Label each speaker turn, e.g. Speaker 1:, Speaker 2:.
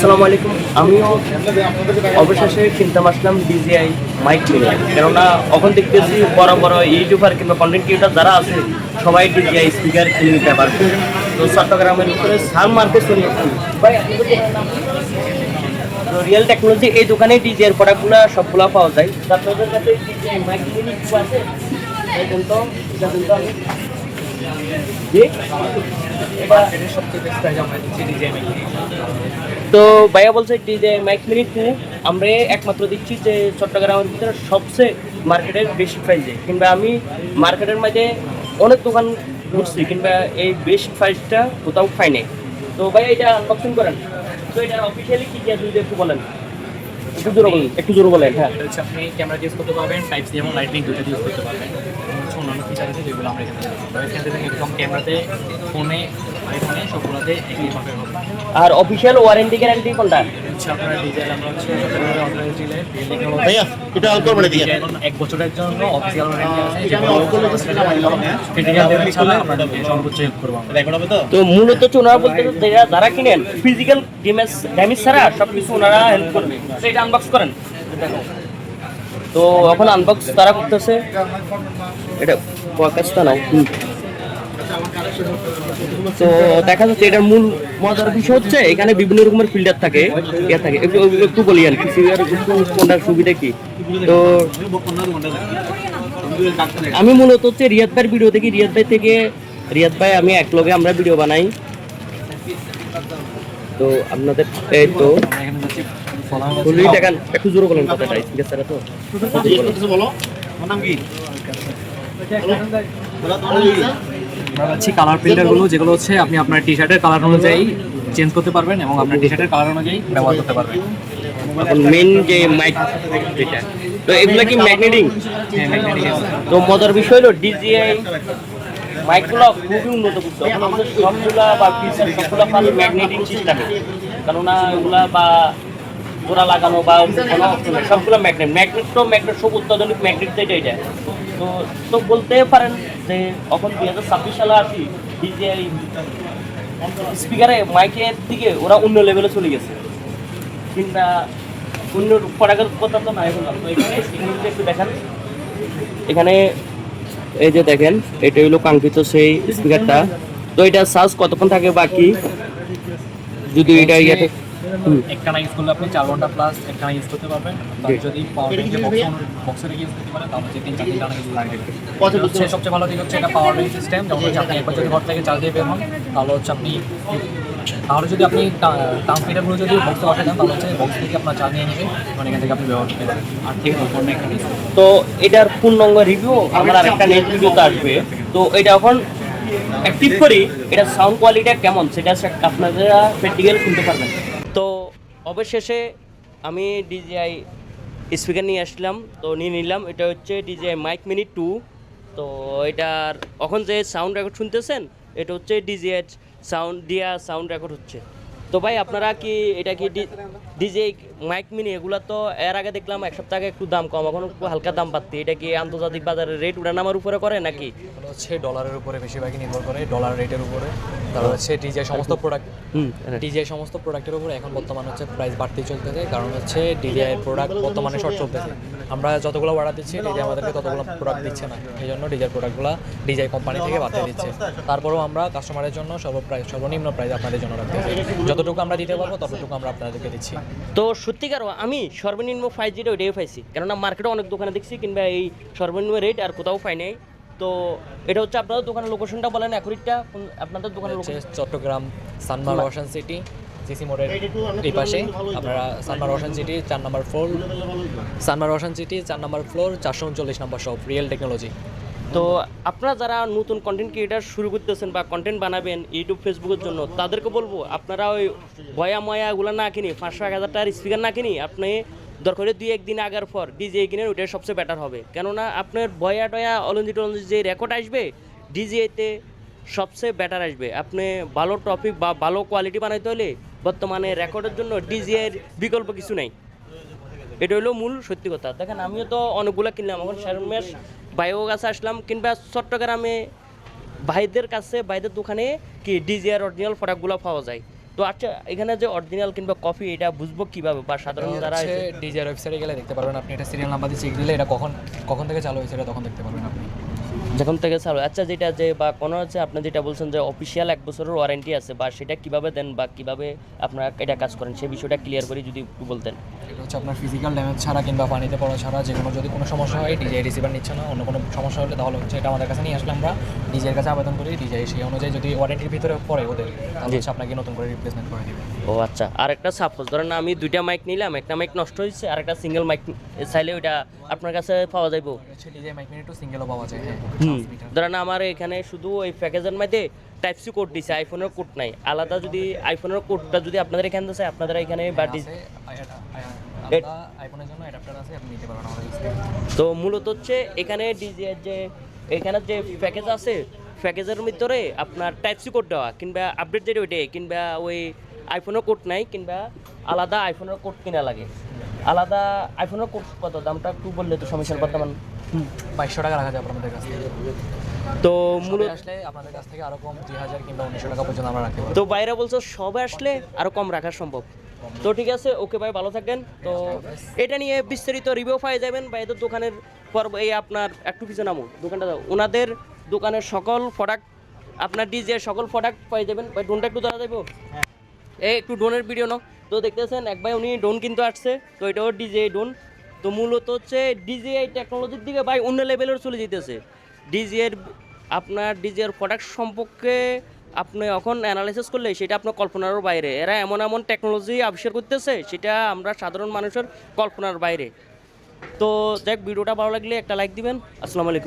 Speaker 1: আসসালামু আলাইকুম। আমিও অবশেষে কিনতে আসলাম ডিজিআই মাইক নিয়ে, কেননা এখন দেখতেছি বড় বড় ইউটিউবার কিংবা কন্টেন্ট ক্রিয়েটার যারা আছে সবাই ডিজিআই স্পিকার কিনে নিতে পারবে। তো চট্টগ্রামের উপরে সার মার্কেট চলে আসছি ভাই। তো রিয়েল টেকনোলজি এই দোকানে ডিজিআই প্রোডাক্টগুলো সবগুলো পাওয়া যায়। আপনাদের কাছে ডিজিআই মাইক নিয়ে আছে দেখুন তো, দেখুন তো আমি জি তো ভাইয়া বলছে ডিজে মাইক মিনিট আমরা একমাত্র দিচ্ছি যে চট্টগ্রামের ভিতরে সবচেয়ে মার্কেটের বেশি প্রাইসে, কিংবা আমি মার্কেটের মাঝে অনেক দোকান ঘুরছি কিংবা এই বেস্ট প্রাইসটা কোথাও পাই নাই। তো ভাই এটা আনবক্সিং করেন, তো এটা অফিসিয়ালি কি কি আছে যদি একটু বলেন, একটু জোরে বলেন। হ্যাঁ,
Speaker 2: আপনি ক্যামেরা ইউজ করতে পারবেন, টাইপ সি এবং লাইটনিং দুটো ইউজ করতে পারবেন। অন্যান্য ফিচার আছে যেগুলো আমরা এখানে এখান থেকে একদম ক্যামেরাতে, ফোনে, আইফোনে সবগুলোতে একই ভাবে হবে।
Speaker 1: আর অফিসিয়াল ওয়ারেন্টি গ্যারান্টি কোনটা?
Speaker 2: আপনার ডিজাইন আমরা হচ্ছে
Speaker 3: ভাইয়া এটা অল্প করে দিয়ে
Speaker 2: এখন 1 বছরের জন্য অফিসিয়াল ওয়ারেন্টি আছে, যেটা ক্রিটিক্যাল ড্যামেজ হলে আমরা সর্বোচ্চ হেল্প করব।
Speaker 3: রেকর্ড হবে তো?
Speaker 1: তো মূলত হচ্ছে ওনারা বলতে যারা কিনেন ফিজিক্যাল ড্যামেজ ছাড়া সবকিছু ওনারা হেল্প করবে। তো এটা আনবক্স করেন। তো এখন আনবক্স তারা করতেছে, এটা পকেটটা নাও। তো দেখা যাচ্ছে এটার মূল মজার বিষয় হচ্ছে এখানে বিভিন্ন রকমের ফিল্টার থাকে, একটু বলি আর কি কোনটার সুবিধা কি। তো আমি মূলত হচ্ছে রিয়াদ ভাইয়ের ভিডিও দেখি, রিয়াদ ভাই আমি এক লগে আমরা ভিডিও বানাই। তো আপনাদের এই তো দেখেন একটু জোরে বলেন কথাটা, ঠিক আছে তো
Speaker 3: কিছু বলো। তোমার নাম কি?
Speaker 2: কালার ফিল্টারগুলো যেগুলো হচ্ছে আপনি আপনার টি শার্টের কালার অনুযায়ী চেঞ্জ করতে পারবেন এবং আপনার টি শার্টের কালার অনুযায়ী ব্যবহার করতে পারবেন।
Speaker 1: এখন মেন যে মাইক যেটা, তো এগুলো কি ম্যাগনেটিং? তো মজার বিষয় হলো ডিজিআই মাইকগুলো খুবই উন্নত করতে, সবগুলা বা ফিচার সবগুলো পাবে ম্যাগনেটিং সিস্টেমে, কেননা এগুলা বা জোড়া লাগানো বা কোনো সবগুলো ম্যাগনেট সব অত্যাধুনিক ম্যাগনেট যেটা এটা। তো বলতে পারেন যে এখন 2026 সালে আসি ডিজিআই স্পিকারে মাইকের দিকে ওরা অন্য লেভেলে চলে গেছে, কিংবা অন্য প্রোডাক্টের কথা তো নাই বললাম। তো এখানে একটু দেখেন, এখানে এই যে দেখেন এটা হলো কাঙ্ক্ষিত সেই স্পিকারটা। তো এটা চার্জ কতক্ষণ থাকে বাকি যদি এটা ইয়াতে
Speaker 2: একটানা ইউজ করলে আপনি 4 ঘন্টা প্লাস একটানা ইউজ করতে পারবেন। যদি পাওয়ার ব্যাংকে বক্সের ইউজ করতে পারেন তাহলে 3-4 টানা ইউজ লাগবে। হচ্ছে সবচেয়ে ভালো দিক হচ্ছে এটা পাওয়ার ব্যাংক সিস্টেম, যেমন হচ্ছে আপনি একবার যদি ঘর থেকে চার্জ দিয়ে বের হন তাহলে হচ্ছে যদি আপনি ট্রান্সমিটারগুলো যদি বক্সে বসে দেন তাহলে হচ্ছে বক্স থেকে আপনার চার্জ নিয়ে নেবে, মানে এখান থেকে আপনি ব্যবহার করতে পারেন। আর ঠিক
Speaker 1: তো এটার পূর্ণাঙ্গ রিভিউ আমার আরেকটা নেট ভিডিওতে আসবে। তো এটা এখন অ্যাক্টিভ করি, এটা সাউন্ড কোয়ালিটি কেমন সেটা আপনারা প্র্যাকটিক্যাল শুনতে পারবেন। তো অবশেষে আমি ডিজিআই স্পিকার নিয়ে আসলাম, তো নিয়ে নিলাম। এটা হচ্ছে ডিজিআই মাইক মিনি 2। তো এটার এখন যে সাউন্ড রেকর্ড শুনতেছেন এটা হচ্ছে ডিজিআই সাউন্ড রেকর্ড হচ্ছে। তো ভাই আপনারা কি এটা কি ডিজিআই মাইক মিনি এগুলো তো এর আগে দেখলাম এক সপ্তাহ আগে একটু দাম কম, এখন একটু হালকা দাম বাড়তি, এটা কি আন্তর্জাতিক বাজারের রেট উঠানামার উপরে করে নাকি?
Speaker 2: হচ্ছে ডলারের উপরে বেশিরভাগই নির্ভর করে, ডলার রেটের উপরে। তারপর হচ্ছে ডিজিআই সমস্ত প্রোডাক্টের উপরে এখন বর্তমানে হচ্ছে প্রাইস বাড়তেই চলতেছে, কারণ হচ্ছে ডিজিআই প্রোডাক্ট বর্তমানে শর্ট চলতেছে। আমরা যতগুলো অর্ডার দিচ্ছি ডিজিআই আমাদেরকে ততগুলো প্রোডাক্ট দিচ্ছে না, এই জন্য ডিজিআই প্রোডাক্টগুলো ডিজিআই কোম্পানি থেকে বাড়তে দিচ্ছে। তারপরেও আমরা কাস্টমারের জন্য সর্বনিম্ন প্রাইস আপনাদের জন্য রাখতেছি, যতটুকু আমরা দিতে পারবো ততটুকু আমরা আপনাদেরকে দিচ্ছি।
Speaker 1: তো সত্যিকার আমি সর্বনিম্ন প্রাইস যেটা ওইটাই পাইছি, কেননা মার্কেটে অনেক দোকানে দেখছি কিংবা এই সর্বনিম্ন রেট আর কোথাও পাই নাই। তো এটা হচ্ছে আপনাদের দোকানের লোকেশনটা বলেন অ্যাকুরেটটা, আপনাদের দোকানের location
Speaker 2: Chittagong Sanmar ওয়াশন city CC মোড়ের এই পাশে। আপনারা সানমার ওয়াশন সিটি 4 নম্বর ফ্লোর 439 নম্বর শপ, রিয়েল টেকনোলজি।
Speaker 1: তো আপনারা যারা নতুন কন্টেন্ট ক্রিয়েটার শুরু করতেছেন বা কন্টেন্ট বানাবেন ইউটিউব ফেসবুকের জন্য, তাদেরকে বলবো আপনারা ওই ময়াগুলো না কিনি, 500-1000 টাকার স্পিকার না কিনি, আপনি দরকার হলে 2-1 দিন আগার পর ডিজিআই কিনেন, ওইটাই সবচেয়ে বেটার হবে। কেননা আপনার অলঞ্জি যে রেকর্ড আসবে ডিজিআইতে সবচেয়ে বেটার আসবে। আপনি ভালো টপিক বা ভালো কোয়ালিটি বানাইতে হলে বর্তমানে রেকর্ডের জন্য ডিজিআইয়ের বিকল্প কিছু নাই, এটা হলো মূল সত্যি কথা। দেখেন আমিও তো অনেকগুলো কিনলাম, এখন শেরমেশ ভাইও কাছে আসলাম, কিংবা চট্টগ্রামে ভাইদের দোকানে কি ডিজিআর অরিজিনাল প্রোডাক্টগুলো পাওয়া যায়। তো আচ্ছা এখানে যে অরিজিনাল কিংবা কপি এটা বুঝবো কিভাবে বা সাধারণ যারা
Speaker 2: হচ্ছে ডিজিআর ওয়েবসাইটে গেলে দেখতে পারবেন আপনি, এটা সিরিয়াল নাম্বার দিয়ে চেক দিলে এটা কখন থেকে চালু হয়েছে এটা তখন দেখতে পারবেন আপনি।
Speaker 1: যখন থেকে চালু, আচ্ছা যেটা যে বা কোনো হচ্ছে আপনি যেটা বলছেন যে অফিসিয়াল 1 বছরের ওয়ারেন্টি আছে বা সেটা কিভাবে দেন বা কিভাবে আপনারা এটা কাজ করেন সেই বিষয়টা ক্লিয়ার করে যদি একটু বলতেন।
Speaker 2: এটা হচ্ছে আপনার ফিজিক্যাল ড্যামেজ ছাড়া কিংবা পানিতে পড়া ছাড়া যে কোনো যদি কোনো সমস্যা হয় ডিজিআই রিসিভার নিচ্ছে না, অন্য কোনো সমস্যা হলে তাহলে হচ্ছে এটা আমাদের কাছে নিয়ে আসলে আমরা ডিজিআইয়ের কাছে আবেদন করি, ডিজিআই সেই অনুযায়ী যদি ওয়ারেন্টির ভিতরে পড়ে ওদের তাহলে হচ্ছে আপনাকে নতুন করে রিপ্লেসমেন্ট করে দেবে।
Speaker 1: ও আচ্ছা, আর একটা সাপোজ ধরেন আমি 2টা মাইক নিলাম, একটা মাইক নষ্ট হয়েছে আর একটা সিঙ্গেল মাইক চাইলে ওইটা আপনার কাছে পাওয়া যাইবো?
Speaker 2: হচ্ছে ডিজিআই মাইক মিনি টু সিঙ্গেলও পাওয়া যায়, হ্যাঁ।
Speaker 1: ধরেন আমার এখানে শুধু ওই প্যাকেজের মধ্যে টাইপ সি কোড দিছে, আইফোনের কোড নাই, আলাদা যদি আইফোনের কোডটা যদি আপনাদের এখানে আছে আপনাদের এখানে বা
Speaker 2: আইফোনের জন্য অ্যাডাপ্টার আছে, আপনি নিতে পারেন আমাদের কাছ থেকে।
Speaker 1: তো মূলত হচ্ছে এখানে ডিজিআই যে এখানে যে প্যাকেজ আছে প্যাকেজের ভিতরে আপনার টাইপ সি কোড দেওয়া কিংবা আপডেট যেটা ওইটাই কিংবা ওই আইফোনের কোড নাই কিংবা আলাদা আইফোনের কোড কিনা লাগে। আলাদা আইফোনের কোড কত দামটা একটু বললে তো সমস্যার বর্তমান
Speaker 2: 2200 টাকা রাখা যাবে আপনাদের কাছ থেকে।
Speaker 1: তো মূলত
Speaker 2: আসলে আপনাদের কাছ থেকে আরো কম 2000 কিংবা 1900 টাকা পর্যন্ত আমরা রাখতে পারবো।
Speaker 1: তো বাইরে বলছো সবে আসলে আরো কম রাখা সম্ভব। তো ঠিক আছে, ওকে ভাই, ভালো থাকবেন। তো এটা নিয়ে বিস্তারিত রিভিউ পাই যাবেন বা এদের দোকানের পর এই আপনার একটু পিছনে নামো দোকানটা দাও, ওনাদের দোকানের সকল প্রোডাক্ট আপনার ডিজে সকল প্রোডাক্ট পাই যাবেন। ভাই ডোনটা একটু ধরা যাবো, এই একটু ডোনের ভিডিও নাও। তো দেখতেছেন এক ভাই উনি ডোন কিন্তু আসছে, তো এটাও ডিজে ডোন। তো মূলত হচ্ছে ডিজিআই টেকনোলজির দিকে ভাই অন্য লেভেলের চলে যেতেছে। ডিজিএর আপনার ডিজিএর প্রোডাক্ট সম্পর্কে আপনি এখন অ্যানালাইসিস করলে সেটা আপনার কল্পনারও বাইরে। এরা এমন এমন টেকনোলজি আবিষ্কার করতেছে সেটা আমরা সাধারণ মানুষের কল্পনার বাইরে। তো যাক, ভিডিওটা ভালো লাগলে একটা লাইক দিবেন। আসসালামু আলাইকুম।